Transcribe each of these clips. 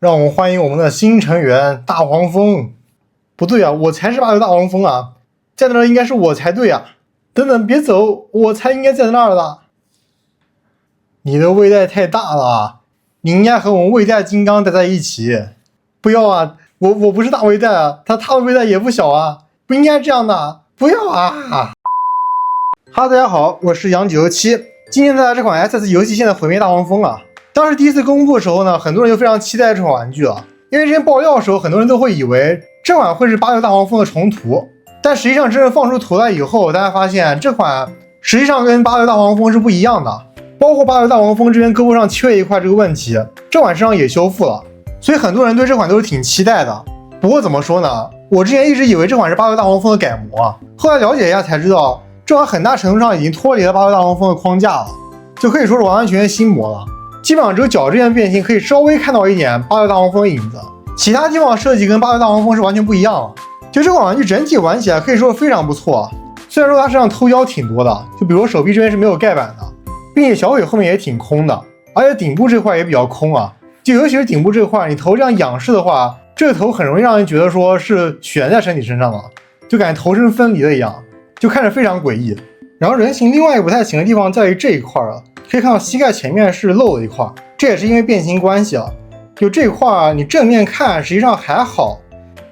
让我们欢迎我们的新成员大黄蜂。不对啊，我才是86大黄蜂啊，在那儿应该是我才对啊。等等，别走，我才应该在那儿的。你的胃袋太大了，你应该和我们胃袋金刚待在一起。不要啊，我不是大胃袋啊，他的胃袋也不小啊，不应该这样的，不要啊。哈喽，大家好，我是杨997，今天带来这款 SS 游戏线的毁灭大黄蜂啊。当时第一次公布的时候呢，很多人就非常期待这款玩具了，因为之前爆料的时候，很多人都会以为这款会是86大黄蜂的重图，但实际上真正放出图来以后，大家发现这款实际上跟86大黄蜂是不一样的，包括86大黄蜂这边胳膊上缺一块这个问题，这款实际上也修复了，所以很多人对这款都是挺期待的。不过怎么说呢，我之前一直以为这款是86大黄蜂的改模啊，后来了解一下才知道，这款很大程度上已经脱离了86大黄蜂的框架了，就可以说是完完全全新模了。基本上只有脚这边变形可以稍微看到一点86大黄蜂的影子，其他地方设计跟86大黄蜂是完全不一样了。就这款玩具整体玩起来可以说非常不错，虽然说它身上偷胶挺多的，就比如手臂这边是没有盖板的，并且小腿后面也挺空的，而且顶部这块也比较空啊。就尤其是顶部这块，你头这样仰视的话，这个头很容易让人觉得说是悬在身体身上的，就感觉头身分离了一样，就看着非常诡异。然后人形另外一个不太行的地方在于这一块了，可以看到膝盖前面是漏了一块，这也是因为变形关系啊。就这块你正面看实际上还好，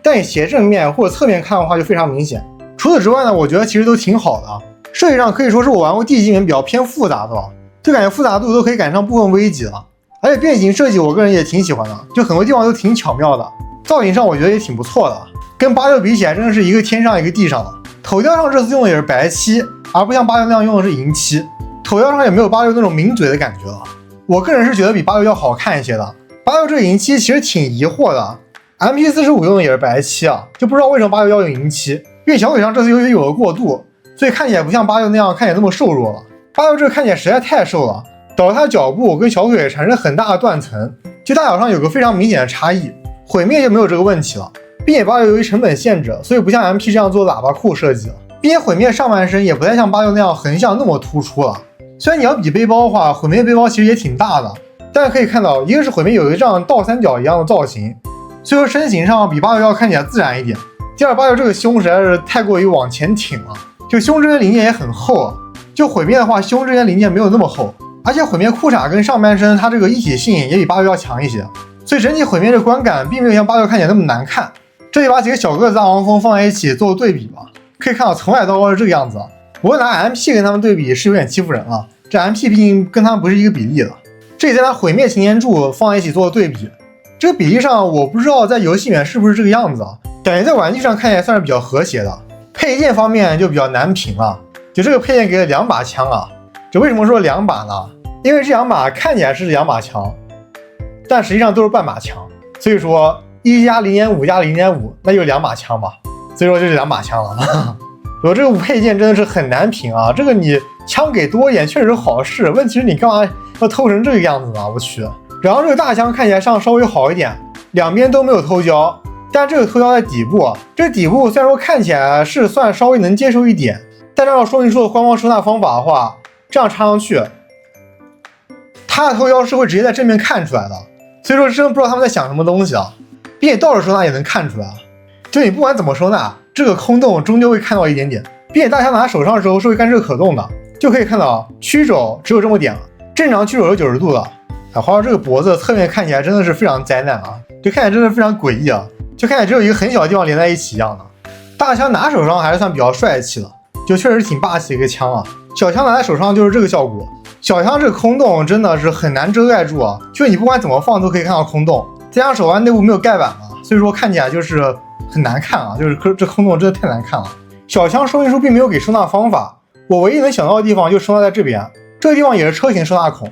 但你斜正面或者侧面看的话就非常明显。除此之外呢，我觉得其实都挺好的啊，设计上可以说是我玩过地级里面比较偏复杂的了，就感觉复杂度都可以赶上部分危级了。而且变形设计我个人也挺喜欢的，就很多地方都挺巧妙的，造型上我觉得也挺不错的，跟86比起来真的是一个天上一个地上的。头雕上这次用的也是白漆，而不像86那样用的是银漆，头雕上也没有86那种抿嘴的感觉了。我个人是觉得比86要好看一些的。86这个银漆其实挺疑惑的，MP45用的也是白漆啊，就不知道为什么86要用银漆，因为小腿上这次由于有了过渡，所以看起来不像86那样看起来那么瘦弱了。86这个看起来实在太瘦了，导致它的脚部跟小腿产生很大的断层，就大小上有个非常明显的差异。毁灭就没有这个问题了，并且86由于成本限制，所以不像 MP 这样做喇叭裤设计了，并且毁灭上半身也不再像86那样横向那么突出了。虽然你要比背包的话，毁灭背包其实也挺大的，但是可以看到，一个是毁灭有一个这样倒三角一样的造型，所以说身形上比86要看起来自然一点。第二，86这个胸实在是太过于往前挺了，就胸这边零件也很厚啊，就毁灭的话胸这边零件没有那么厚，而且毁灭裤衩跟上半身它这个一体性也比86要强一些，所以整体毁灭的观感并没有像86看起来那么难看。这里把几个小个子大黄蜂放在一起做对比吧，可以看到从矮到高是这个样子。不过拿 MP 跟他们对比是有点欺负人了，这 MP 毕竟跟他们不是一个比例的。这里再拿毁灭擎天柱放在一起做对比，这个比例上我不知道在游戏里面是不是这个样子啊，感觉在玩具上看起来算是比较和谐的。配件方面就比较难评了，就这个配件给了2把枪啊，这为什么说2把呢？因为这2把看起来是2把枪，但实际上都是半把枪，所以说1加 0.5 加 0.5 那就是2把枪吧，所以说就是2把枪了。我这个配件真的是很难评啊，这个你枪给多一点确实是好事，问题是你干嘛要偷成这个样子呢？我去。然后这个大枪看起来上稍微好一点，两边都没有偷胶，但这个偷胶在底部，这个底部虽然说看起来是算稍微能接受一点，但按照说明书的官方收纳方法的话，这样插上去，它的偷胶是会直接在正面看出来的，所以说真的不知道他们在想什么东西啊，并且倒着收纳也能看出来，就你不管怎么收纳，这个空洞终究会看到一点点，并且大枪拿手上的时候是会干涉可动的，就可以看到曲肘只有这么点了，正常曲肘是90度的。花花这个脖子侧面看起来真的是非常灾难啊，就看起来真的非常诡异啊，就看起来只有一个很小的地方连在一起一样的。大枪拿手上还是算比较帅气的，就确实挺霸气的一个枪啊。小枪拿在手上就是这个效果，小枪这个空洞真的是很难遮盖住啊，就你不管怎么放都可以看到空洞，再加上手腕内部没有盖板嘛，所以说看起来就是很难看啊，就是这空洞真的太难看了。小枪说明书并没有给收纳方法，我唯一能想到的地方就收纳在这边，这个地方也是车型收纳孔。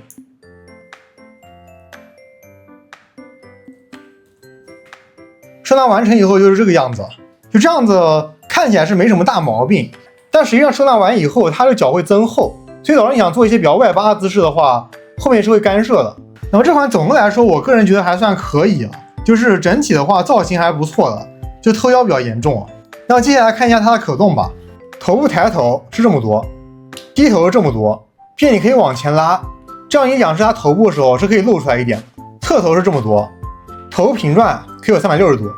收纳完成以后就是这个样子，就这样子看起来是没什么大毛病，但实际上收纳完以后它的脚会增厚，所以导致你想做一些比较外八的姿势的话，后面是会干涉的。那么这款总的来说我个人觉得还算可以啊，就是整体的话造型还不错的，就偷胶比较严重啊。那接下来看一下它的可动吧，头部抬头是这么多，低头是这么多，并且你可以往前拉，这样你仰视它头部的时候是可以露出来一点，侧头是这么多，头部平转可以有360度，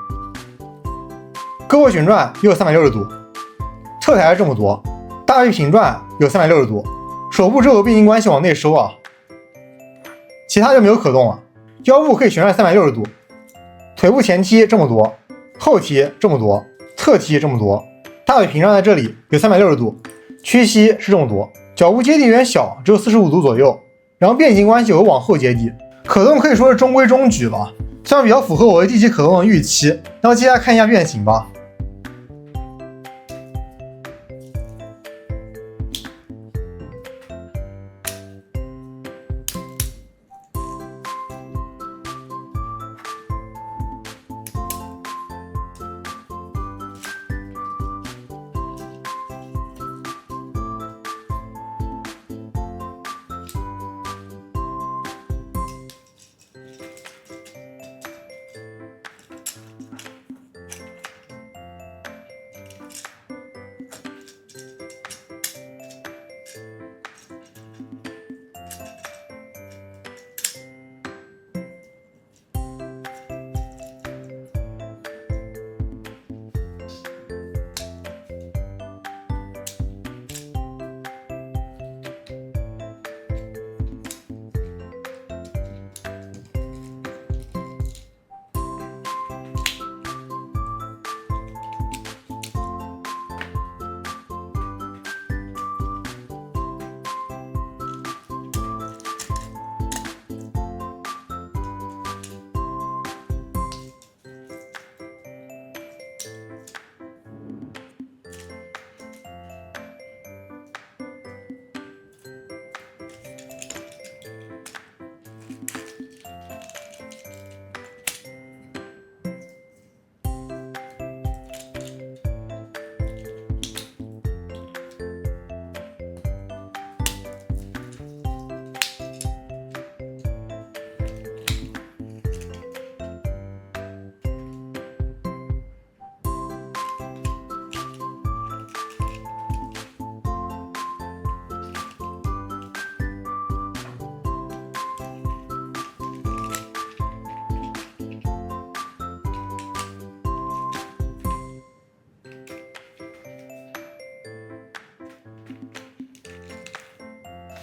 胳膊旋转也有360度，侧抬这么多，大臂平转有360度，手部只有变形关系往内收啊，其他就没有可动了。腰部可以旋转360度，腿部前踢这么多，后踢这么多，侧踢这么多，大腿平转在这里有360度，屈膝是这么多，脚部接地有点小，只有45度左右，然后变形关系有往后接地，可动可以说是中规中矩了，算比较符合我对第7可动的预期。那么接下来看一下变形吧。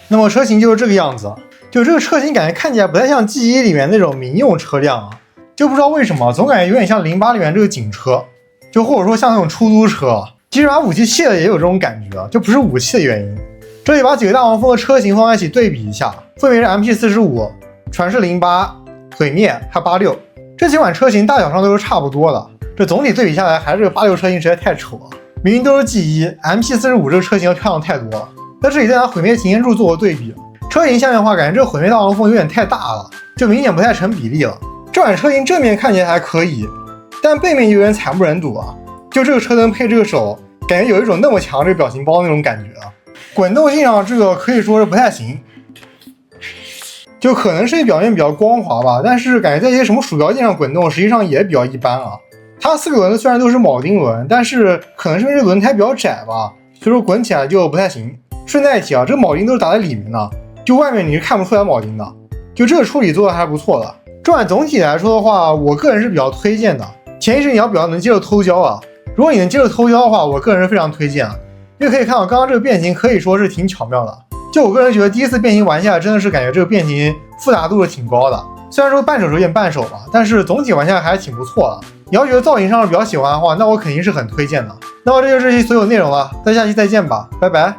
那么车型就是这个样子，就这个车型感觉看起来不太像 G1 里面那种民用车辆啊，就不知道为什么总感觉有点像08里面这个警车，就或者说像那种出租车。其实把武器卸了也有这种感觉，就不是武器的原因。这里把几个大黄蜂的车型放在一起对比一下，分别是 MP45、传世08、毁灭还有86，这几款车型大小上都是差不多的。这总体对比下来，还是这个86车型实在太丑了，明明都是 G1，MP45 这个车型要漂亮太多了。在这里再拿毁灭擎天柱做个对比，车型下面的话，感觉这个毁灭大黄蜂有点太大了，就明显不太成比例了。这款车型正面看起来还可以，但背面有点惨不忍睹啊！就这个车灯配这个手，感觉有一种那么强这个表情包那种感觉啊。滚动性上这个可以说是不太行，就可能是表面比较光滑吧，但是感觉在一些什么鼠标键上滚动，实际上也比较一般啊。它4个轮子虽然都是铆钉轮，但是可能是因为这轮胎比较窄吧，所以说滚起来就不太行。顺带一提啊，这个铆钉都是打在里面的，就外面你是看不出来铆钉的，就这个处理做的还不错的。这款总体来说的话，我个人是比较推荐的。前提是你要比较能接受偷胶啊，如果你能接受偷胶的话，我个人是非常推荐啊。因为可以看到刚刚这个变形可以说是挺巧妙的，就我个人觉得第一次变形玩下来真的是感觉这个变形复杂度是挺高的，虽然说半手有点半手吧，但是总体玩下来还是挺不错的。你要觉得造型上比较喜欢的话，那我肯定是很推荐的。那么这就是这期所有内容了，咱下期再见吧，拜拜。